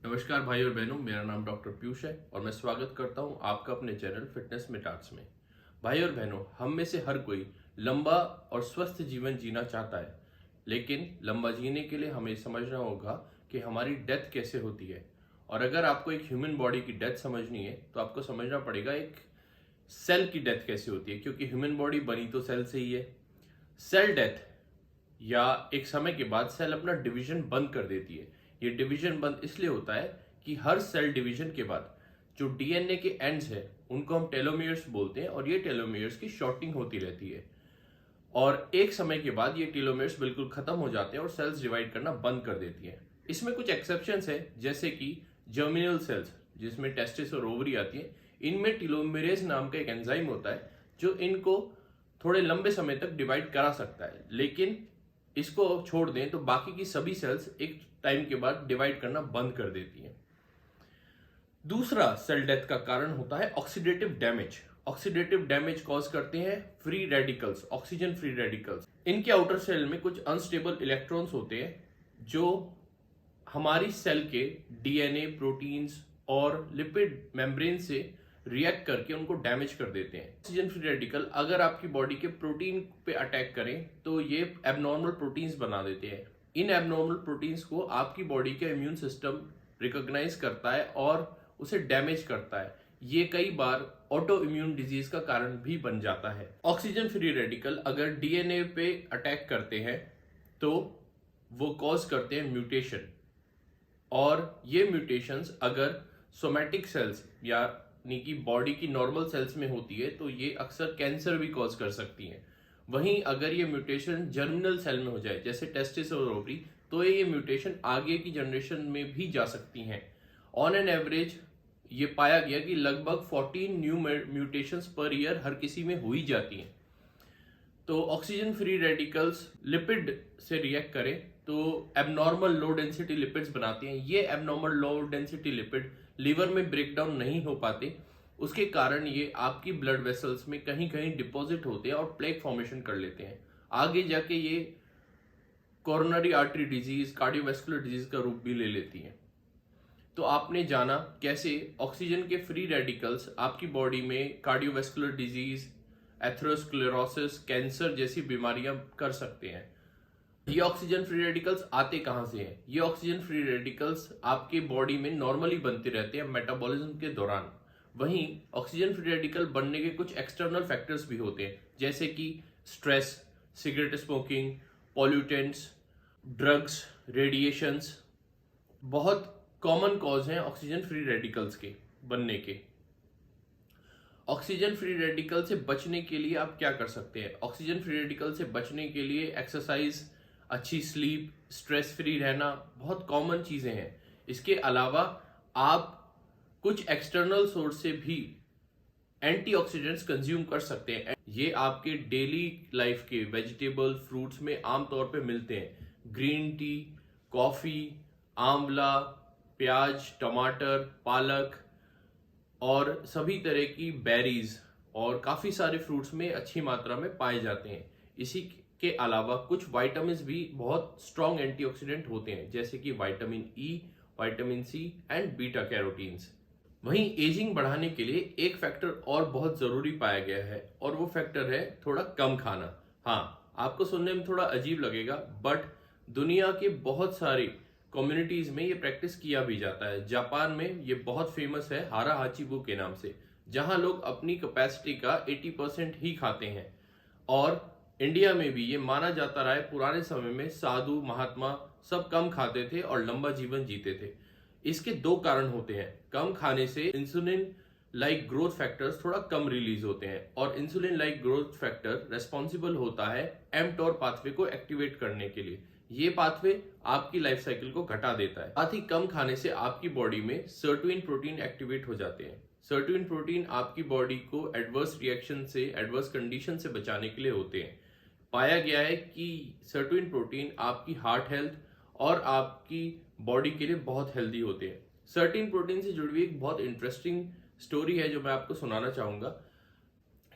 नमस्कार भाई और बहनों, मेरा नाम डॉक्टर पीयूष है और मैं स्वागत करता हूं आपका अपने चैनल फिटनेस में टार्ट्स में। भाई और बहनों, हम में से हर कोई लंबा और स्वस्थ जीवन जीना चाहता है, लेकिन लंबा जीने के लिए हमें समझना होगा कि हमारी डेथ कैसे होती है। और अगर आपको एक ह्यूमन बॉडी की डेथ समझनी है तो आपको समझना पड़ेगा एक सेल की डेथ कैसे होती है, क्योंकि ह्यूमन बॉडी बनी तो सेल से ही है। सेल डेथ या एक समय के बाद सेल अपना डिवीजन बंद कर देती है। ये डिवीजन बंद इसलिए होता है कि हर सेल डिवीजन के बाद जो डीएनए के एंड्स है उनको हम टेलोमियर्स बोलते हैं और ये टेलोमियर्स की शॉर्टिंग होती रहती है। और एक समय के बाद ये टेलोमियर्स बिल्कुल खत्म हो जाते हैं और सेल्स डिवाइड करना बंद कर देती है। इसमें कुछ एक्सेप्शंस है, जैसे कि जर्मिनल सेल्स जिसमें टेस्टिस और ओवरी आती है। इनमें टेलोमेरेज नाम का एक एंजाइम होता है जो इनको थोड़े लंबे समय तक डिवाइड करा सकता है, लेकिन इसको छोड़ दें तो बाकी की सभी सेल्स एक टाइम के बाद डिवाइड करना बंद कर देती हैं। दूसरा सेल डेथ का कारण होता है oxidative damage. Oxidative damage cause करते हैं free radicals, oxygen free radicals. इनके आउटर सेल में कुछ अनस्टेबल इलेक्ट्रॉन्स होते हैं जो हमारी सेल के डीएनए, प्रोटीन्स और लिपिड मेम्ब्रेन से रिएक्ट करके उनको डैमेज कर देते हैं। ऑक्सीजन फ्री रेडिकल अगर आपकी बॉडी के प्रोटीन पे अटैक करें तो ये एबनॉर्मल प्रोटीन्स बना देते हैं। इन एबनॉर्मल प्रोटीन्स को आपकी बॉडी का इम्यून सिस्टम रिकॉग्नाइज करता है और उसे डैमेज करता है। ये कई बार ऑटो इम्यून डिजीज का कारण भी बन जाता है। ऑक्सीजन फ्री रेडिकल अगर डीएनए पे अटैक करते हैं तो वो कॉज करते हैं म्यूटेशन, और ये म्यूटेशंस अगर सोमैटिक सेल्स यानी कि बॉडी की नॉर्मल सेल्स में होती है तो ये अक्सर कैंसर भी कॉज कर सकती हैं। वहीं अगर ये म्यूटेशन जर्मिनल सेल में हो जाए जैसे टेस्टिस और ओवरी, तो ये म्यूटेशन आगे की जनरेशन में भी जा सकती हैं। ऑन एन एवरेज ये पाया गया कि लगभग 14 न्यू म्यूटेशंस पर ईयर हर किसी में हो ही जाती हैं। तो ऑक्सीजन फ्री रेडिकल्स लिपिड से रिएक्ट करें तो एबनॉर्मल लो डेंसिटी लिपिड्स बनाते हैं। ये abnormal low density lipid liver में ब्रेक डाउन नहीं हो पाते, उसके कारण ये आपकी ब्लड वेसल्स में कहीं कहीं डिपॉजिट होते हैं और प्लेक फॉर्मेशन कर लेते हैं। आगे जाके ये coronary artery disease, cardiovascular disease का रूप भी ले लेती हैं। तो आपने जाना कैसे ऑक्सीजन के फ्री रेडिकल्स आपकी बॉडी में कार्डियोवैस्कुलर डिजीज, एथेरोस्क्लेरोसिस, कैंसर जैसी बीमारियां कर सकते हैं। ये ऑक्सीजन फ्री रेडिकल्स आते कहां से हैं? ये ऑक्सीजन फ्री रेडिकल्स आपके बॉडी में नॉर्मली बनते रहते हैं मेटाबॉलिज्म के दौरान। वहीं ऑक्सीजन फ्री रेडिकल बनने के कुछ एक्सटर्नल फैक्टर्स भी होते हैं, जैसे कि stress, cigarette smoking, pollutants, drugs, radiations बहुत कॉमन कॉज हैं ऑक्सीजन फ्री रेडिकल्स के बनने के। ऑक्सीजन फ्री रेडिकल से बचने के लिए आप क्या कर सकते हैं? ऑक्सीजन फ्री रेडिकल से बचने के लिए एक्सरसाइज, अच्छी स्लीप, स्ट्रेस फ्री रहना बहुत कॉमन चीजें हैं। इसके अलावा आप कुछ एक्सटर्नल सोर्स से भी एंटीऑक्सीडेंट्स कंज्यूम कर सकते हैं। ये आपके डेली लाइफ के वेजिटेबल, फ्रूट्स में आमतौर पे मिलते हैं। ग्रीन टी, कॉफी, आंवला, प्याज, टमाटर, पालक और सभी तरह की बेरीज और काफी सारे फ्रूट्स में अच्छी मात्रा में पाए जाते हैं। इसी के अलावा कुछ विटामिन्स भी बहुत स्ट्रॉन्ग एंटीऑक्सीडेंट होते हैं, जैसे कि vitamin E, vitamin C and beta carotenes. वहीं एजिंग बढ़ाने के लिए एक फैक्टर और बहुत जरूरी पाया गया है और वो फैक्टर है थोड़ा कम खाना। हाँ, आपको सुनने में थोड़ा अजीब लगेगा, बट दुनिया के बहुत सारी कम्युनिटीज में ये प्रैक्टिस किया भी जाता है। जापान में ये बहुत फेमस है हारा हाचिबू के नाम से, जहां लोग अपनी कैपेसिटी का 80% ही खाते हैं। और इंडिया में भी ये माना जाता रहा है, पुराने समय में साधु महात्मा सब कम खाते थे और लंबा जीवन जीते थे। इसके दो कारण होते हैं। कम खाने से इंसुलिन लाइक ग्रोथ फैक्टर्स थोड़ा कम रिलीज होते हैं, और insulin like growth factor responsible होता है एमटोर पाथवे को एक्टिवेट करने के लिए। ये पाथवे आपकी लाइफ साइकिल को घटा देता है। साथ ही कम खाने से आपकी बॉडी में सर्टुइन प्रोटीन एक्टिवेट हो जाते हैं। सर्टुइन प्रोटीन आपकी बॉडी को एडवर्स रिएक्शन से, एडवर्स कंडीशन से बचाने के लिए होते हैं। पाया गया है कि सर्टुइन प्रोटीन आपकी हार्ट हेल्थ और आपकी बॉडी के लिए बहुत हेल्दी होते हैं। सर्टेन प्रोटीन से जुड़ी हुई एक बहुत इंटरेस्टिंग स्टोरी है जो मैं आपको सुनाना चाहूंगा।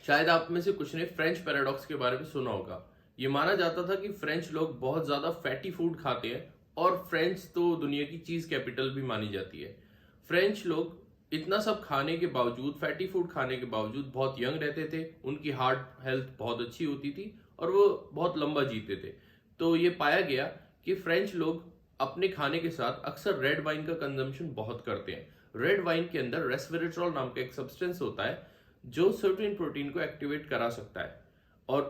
शायद आप में से कुछ ने फ्रेंच पैराडॉक्स के बारे में सुना होगा। ये माना जाता था कि फ्रेंच लोग बहुत ज्यादा फैटी फूड खाते हैं और फ्रेंच तो दुनिया की चीज कैपिटल भी मानी जाती है। फ्रेंच लोग इतना सब खाने के बावजूद, फैटी फूड खाने के बावजूद बहुत यंग रहते थे, उनकी हार्ट हेल्थ बहुत अच्छी होती थी और वो बहुत लंबा जीते थे। तो ये पाया गया कि फ्रेंच लोग अपने खाने के साथ अक्सर रेड वाइन का कंजम्पशन बहुत करते हैं। रेड वाइन के अंदर रेस्वेरेट्रॉल नाम का एक सब्सटेंस होता है जो सर्टेन प्रोटीन को एक्टिवेट करा सकता है, और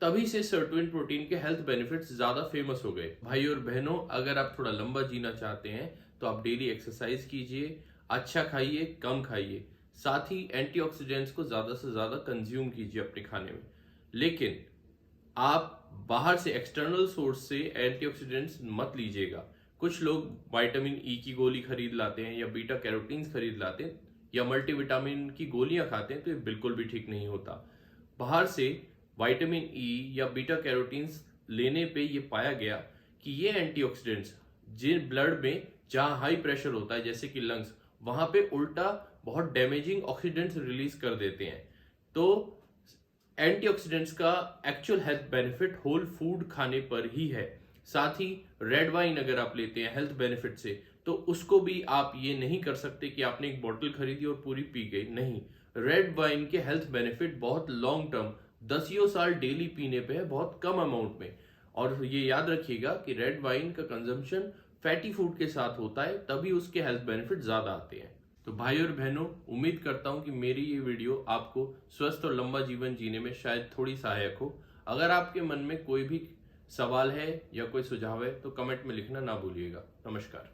तभी से सर्टेन प्रोटीन के हेल्थ बेनिफिट्स ज्यादा फेमस हो गए। भाई और बहनों, अगर आप थोड़ा लंबा जीना चाहते हैं तो आप डेली एक्सरसाइज कीजिए, अच्छा खाइए, कम खाइए, साथ ही एंटीऑक्सीडेंट्स को ज्यादा से ज्यादा कंज्यूम कीजिए अपने खाने में। लेकिन आप बाहर से एक्सटर्नल सोर्स से एंटीऑक्सीडेंट्स मत लीजिएगा। कुछ लोग विटामिन ई की गोली खरीद लाते हैं या बीटा कैरोटीन्स खरीद लाते हैं या मल्टीविटामिन की गोलियां खाते हैं, तो ये बिल्कुल भी ठीक नहीं होता। बाहर से विटामिन ई या बीटा कैरोटीन्स लेने पे ये पाया गया कि ये एंटीऑक्सीडेंट्स जिन ब्लड में जहां हाई प्रेशर होता है जैसे कि लंग्स, वहां पे उल्टा बहुत डैमेजिंग ऑक्सीडेंट्स रिलीज कर देते हैं। तो एंटीऑक्सीडेंट्स का actual health benefit whole food खाने पर ही है। साथ ही रेड वाइन अगर आप लेते हैं हेल्थ बेनिफिट से, तो उसको भी आप ये नहीं कर सकते कि आपने एक बोतल खरीदी और पूरी पी गई। नहीं, रेड वाइन के हेल्थ बेनिफिट बहुत लॉन्ग टर्म, दसियों साल डेली पीने पे है, बहुत कम अमाउंट में। और ये याद रखिएगा कि रेड वाइन का कंजम्पशन फैटी फूड के साथ होता है, तभी उसके हेल्थ बेनिफिट ज्यादा आते हैं। तो भाई और बहनों, उम्मीद करता हूं कि मेरी ये वीडियो आपको स्वस्थ और लंबा जीवन जीने में शायद थोड़ी सहायक हो। अगर आपके मन में कोई भी सवाल है या कोई सुझाव है तो कमेंट में लिखना ना भूलिएगा। नमस्कार।